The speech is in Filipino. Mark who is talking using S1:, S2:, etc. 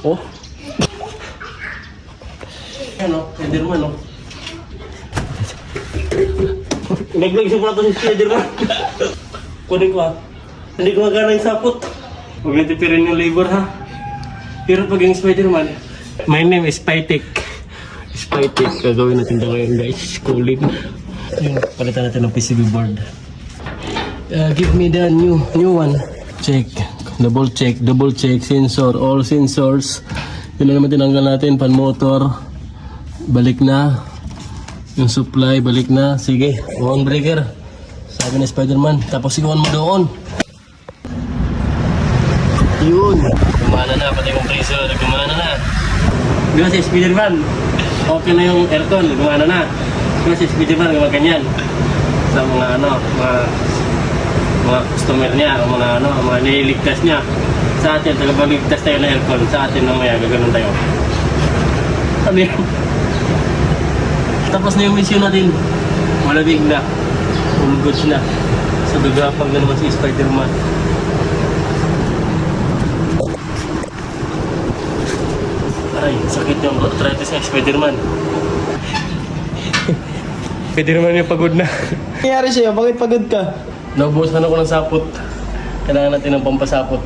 S1: Oh. Ano, Spiderman, no? Naglag siya pala ito si Spiderman. Kunin ko, ha? Hindi ko magana yung sapot. Huwag natipirin yung labor, ha? Pero pag yung Spiderman, my name is Spytek. Spytek, gagawin natin ito ngayon, guys. Kulit. Ayun, palitan natin ng PCB board. Give me the new one. Check. Double check, sensor, all sensors. Yun na naman tinanggal natin, pan motor. Balik na. Yung supply, balik na. Sige, on breaker. Sabi ni Spiderman. Tapos sigawan mo doon. Yun. Gumana na, pati yung compressor. Gumana na. Di ba si Spiderman? Okay na yung aircon. Gumana na. Di ba si Spiderman gumaganyan? Sa mga mga customer niya, o mga nililigtas niya. Sa atin, tagapagligtas tayo ng aircon. Sa atin mamaya, gaganon tayo. Ano yun? Tapos na yung mission natin. Malamig na. All goods na. Sa gagapang na naman si Spiderman. Ay, sakit yung arthritis ng Spiderman. Spiderman yung pagod na.
S2: Nangyari sa'yo? Bakit pagod ka?
S1: Naubusan ako ng sapot. Kailangan natin ng pampasapot.